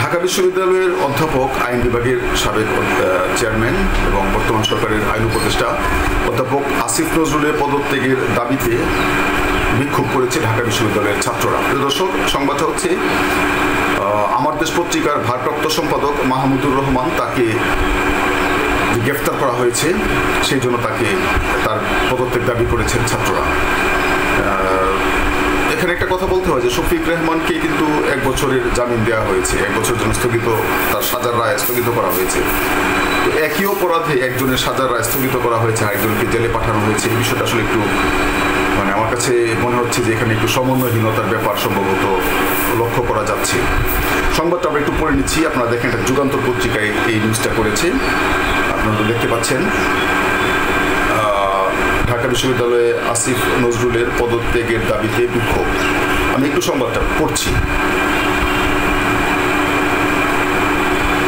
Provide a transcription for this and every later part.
ঢাকা বিশ্ববিদ্যালয়ের অধ্যাপক, আইন বিভাগের সাবেক চেয়ারম্যান এবং বর্তমান সরকারের আইন উপদেষ্টা অধ্যাপক আসিফ নজরুলের পদত্যাগের দাবিতে বিক্ষোভ করেছে ঢাকা বিশ্ববিদ্যালয়ের ছাত্ররা। প্রিয় দর্শক, সংবাদটা হচ্ছে আমার দেশ পত্রিকার ভারপ্রাপ্ত সম্পাদক মাহমুদুর রহমান, তাকে গ্রেফতার করা হয়েছে, সেই জন্য তার পদত্যাগ দাবি করেছেন ছাত্ররা। এখানে একটা কথা বলতে হয় যে শফিক রেহমানকে কিন্তু 1 বছরের জামিন দেওয়া হয়েছে, 1 বছরের জন্য তার সাজার রায় স্থগিত করা হয়েছে। তো একই অপরাধে একজনের সাজার রায় স্থগিত করা হয়েছে, আরেকজনকে জেলে পাঠানো হয়েছে। এই বিষয়টা আসলে একটু আমার কাছে মনে হচ্ছে যে এখানে একটু সমন্বয়হীনতার ব্যাপার সম্ভবত লক্ষ্য করা যাচ্ছে। সংবাদটা আমরা একটু পড়ে নিচ্ছি। আপনারা দেখেন, এটা যুগান্তর পত্রিকায় এই নিউজটা করেছে, আপনারা দেখতে পাচ্ছেন। ঢাকা বিশ্ববিদ্যালয়ে আসিফ নজরুলের পদত্যাগের দাবিতে বিক্ষোভ। আমি একটু সংবাদটা পড়ছি।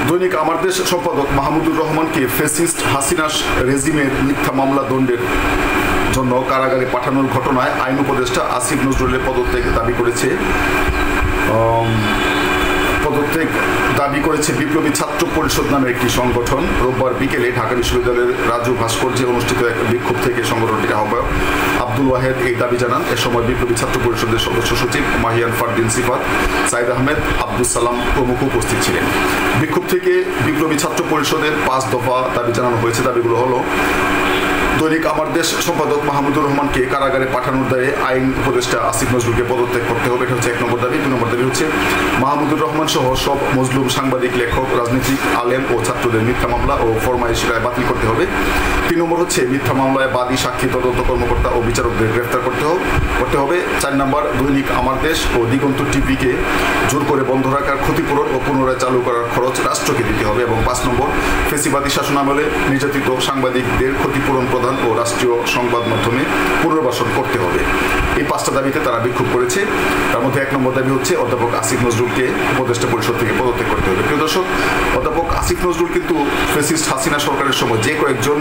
দৈনিক আমার দেশ সম্পাদক মাহমুদুর রহমানকে ফ্যাসিস্ট হাসিনা রেজিমের মিথ্যা মামলা দণ্ডের জন্য কারাগারে পাঠানোর ঘটনায় আইন উপদেষ্টা আসিফ নজরুলের পদত্যাগ দাবি করেছে বিপ্লবী ছাত্র পরিষদ নামের একটি সংগঠন। রোববার বিকেলে ঢাকা বিশ্ববিদ্যালয়ের রাজু ভাস্কর্যে অনুষ্ঠিত এক বিক্ষোভ থেকে সংগঠনটির আহ্বায়ক আব্দুল ওয়াহেদ এই দাবি জানান। এ সময় বিপ্লবী ছাত্র পরিষদের সদস্য সচিব মাহিয়ান ফারদিন সিফাত, সাইদ আহমেদ, আব্দুল সালাম প্রমুখ উপস্থিত ছিলেন। বিক্ষোভ থেকে বিপ্লবী ছাত্র পরিষদের 5 দফা দাবি জানানো হয়েছে। দাবিগুলো হলো: দৈনিক আমার দেশ সম্পাদক মাহমুদুর রহমানকে কারাগারে পাঠানোর দায়ে আইন উপদেষ্টা আসিফ নজরুলকে পদত্যাগ করতে হবে, এটা হচ্ছে 1 নম্বর দাবি। 2 নম্বর দাবি হচ্ছে মাহমুদুর রহমান সহ সব মজলুম সাংবাদিক, লেখক, রাজনীতিক, আলেম ও ছাত্রদের মিথ্যা মামলা ও ফরমায়েশি রায় বাতিল করতে হবে। 3 নম্বর হচ্ছে মিথ্যা মামলায় বাদী, সাক্ষী, তদন্ত কর্মকর্তা ও বিচারকদের গ্রেফতার করতে হবে। 4 নম্বর দৈনিক আমার দেশ ও দিগন্ত টিভিকে জোর করে বন্ধ রাখার ক্ষতিপূরণ ও পুনরায় চালু করার খরচ রাষ্ট্রকে দিতে হবে। এবং 5 নম্বর ফেসিবাদী শাসনামলে নির্যাতিত সাংবাদিকদের ক্ষতিপূরণ প্রদান ও রাষ্ট্রীয় সংবাদ মাধ্যমে পুনর্বাসন করতে হবে। এই 5টা দাবিতে তারা বিক্ষোভ করেছে। তার মধ্যে 1 নম্বর দাবি হচ্ছে অধ্যাপক আসিফ নজরুলকে উপদেষ্টা পরিষদ থেকে পদত্যাগ করতে হবে। প্রিয় দর্শক, অধ্যাপক আসিফ নজরুল কিন্তু ফ্যাসিস্ট হাসিনা সরকারের সময় যে কয়েকজন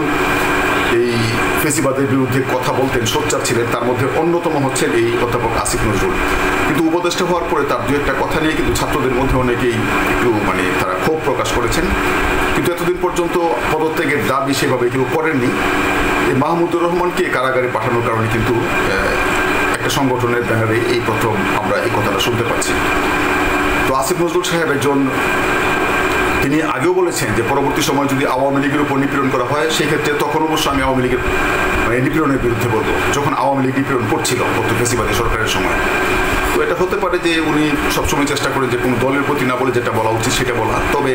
এই ফেসিবাদের বিরুদ্ধে কথা বলতেন, সোচ্চার ছিলেন, তার মধ্যে অন্যতম হচ্ছেন এই অধ্যাপক আসিফ নজরুল। কিন্তু উপদেষ্টা হওয়ার পরে তার 2-1টা কথা নিয়ে কিন্তু ছাত্রদের মধ্যে অনেকেই একটু তারা ক্ষোভ প্রকাশ করেছেন। কিন্তু এতদিন পর্যন্ত পদত্যাগের দাবি সেভাবে কেউ করেননি। এই মাহমুদুর রহমানকে কারাগারে পাঠানোর কারণে কিন্তু একটা সংগঠনের ব্যানারে এই প্রথম আমরা এই কথাটা শুনতে পাচ্ছি। তো আসিফ নজরুল সাহেব তিনি আগেও বলেছেন যে পরবর্তী সময় যদি আওয়ামী লীগের উপর নিপীড়ন করা হয়, সেক্ষেত্রে তখন অবশ্য আমি আওয়ামী লীগের নিপীড়নের বিরুদ্ধে বলবো, যখন আওয়ামী লীগ নিপীড়ন করছিল ফেসিবাদী সরকারের সময়। তো এটা হতে পারে যে উনি সবসময় চেষ্টা করেন যে কোনো দলের প্রতি না বলে যেটা বলা উচিত সেটা বলা। তবে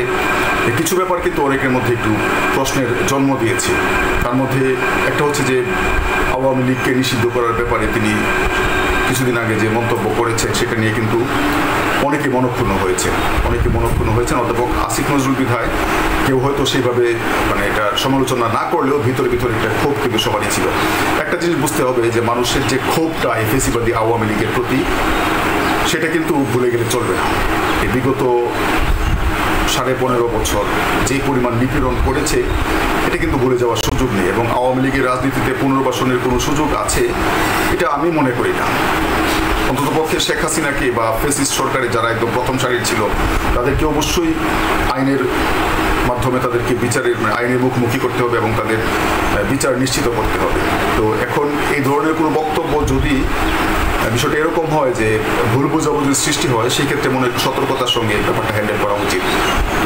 কিছু ব্যাপার কিন্তু অনেকের মধ্যে একটু প্রশ্নের জন্ম দিয়েছে। তার মধ্যে একটা হচ্ছে যে আওয়ামী লীগকে নিষিদ্ধ করার ব্যাপারে তিনি কিছুদিন আগে যে মন্তব্য করেছেন, সেটা নিয়ে কিন্তু অনেকে মনক্ষুণ্ণ হয়েছেন। অধ্যাপক আসিফ নজরুল বিধায় কেউ হয়তো সেইভাবে এটা সমালোচনা না করলেও ভিতরে একটা ক্ষোভ কিন্তু সবারই ছিল। একটা জিনিস বুঝতে হবে যে মানুষের যে ক্ষোভটা এই ফেসিবাদী আওয়ামী লীগের প্রতি, সেটা কিন্তু ভুলে গেলে চলবে না। এই বিগত 15.5 বছর যে পরিমাণ নিপীড়ন করেছে, এটা কিন্তু ভুলে যাওয়ার সুযোগ নেই। এবং আওয়ামী লীগের রাজনীতিতে পুনর্বাসনের কোনো সুযোগ আছে এটা আমি মনে করি না। অন্ততপক্ষে শেখ হাসিনাকে বা ফ্যাসিস্ট সরকারের যারা একদম প্রথম সারির ছিল, তাদেরকে অবশ্যই আইনের মাধ্যমে তাদেরকে আইনের মুখোমুখি করতে হবে এবং তাদের বিচার নিশ্চিত করতে হবে। তো এখন এই ধরনের কোনো বক্তব্য যদি বিষয়টা এরকম হয় যে ভুল বোঝাবুঝির সৃষ্টি হয়, সেক্ষেত্রে মনে একটু সতর্কতার সঙ্গে ব্যাপারটা হ্যান্ডেল করা উচিত।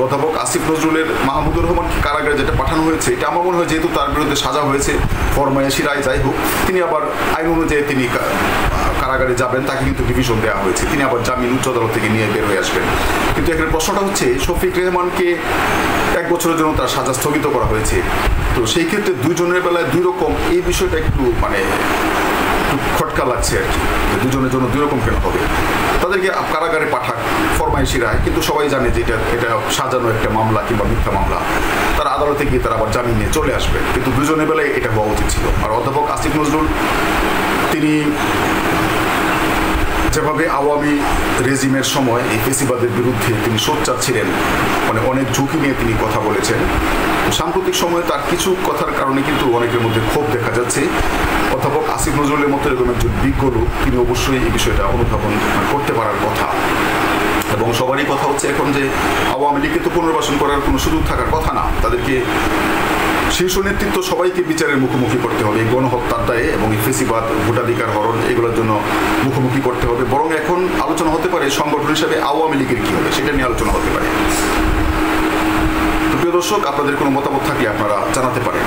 অধ্যাপক আসিফ নজরুলের মাহমুদুর রহমানকে কারাগারে যেটা পাঠানো হয়েছে, এটা আমার মনে হয় যেহেতু তার বিরুদ্ধে সাজা হয়েছে, ফরমায়েশি রায় যাই হোক, তিনি আবার আইন অনুযায়ী তিনি কারাগারে যাবেন, তাকে কিন্তু ডিভিশন দেওয়া হয়েছে, তিনি আবার জামিন উচ্চ আদালত থেকে নিয়ে বের হয়ে আসবেন। কিন্তু এখানে প্রশ্নটা হচ্ছে শফিক রেহমানকে 1 বছরের জন্য তার সাজা স্থগিত করা হয়েছে। তো সেই ক্ষেত্রে দুজনের বেলায় 2 রকম, এই বিষয়টা একটু খটকা লাগছে আর কি, দুজনের জন্য 2 রকম কেন হবে। তাদেরকে কারাগারে পাঠাক, ফরমায়েশি রায়, কিন্তু সবাই জানে যে এটা সাজানো একটা মামলা কিংবা মিথ্যা মামলা, তারা আদালতে গিয়ে তারা আবার জামিন নিয়ে চলে আসবে। কিন্তু দুজনের বেলায় এটা হওয়া উচিত ছিল। আর অধ্যাপক আসিফ নজরুল তিনি যেভাবে আওয়ামী রেজিমের সময় এই ফেসিবাদের বিরুদ্ধে তিনি সোচ্চার ছিলেন, অনেক ঝুঁকি নিয়ে তিনি কথা বলেছেন, সাম্প্রতিক সময়ে তার কিছু কথার কারণে কিন্তু অনেকের মধ্যে ক্ষোভ দেখা যাচ্ছে। অধ্যাপক আসিফ নজরুলের মতো এরকম একজন বিজ্ঞ লোক, তিনি অবশ্যই এই বিষয়টা অনুধাবন করতে পারার কথা। এবং সবারই কথা হচ্ছে বলছে এখন যে আওয়ামী লীগকে তো পুনর্বাসন করার কোনো সুযোগ থাকার কথা না, তাদেরকে শীর্ষ নেতৃত্ব সবাইকে বিচারের মুখোমুখি করতে হবে, গণহত্যার দায়ে এবং ফেসিবাদ, ভোটাধিকার হরণ এগুলোর জন্য মুখোমুখি করতে হবে। বরং এখন আলোচনা হতে পারে সংগঠন হিসেবে আওয়ামী লীগের কী হবে সেটা নিয়ে আলোচনা হতে পারে। তো প্রিয় দর্শক, আপনাদের কোনো মতামত থাকলে আপনারা জানাতে পারেন।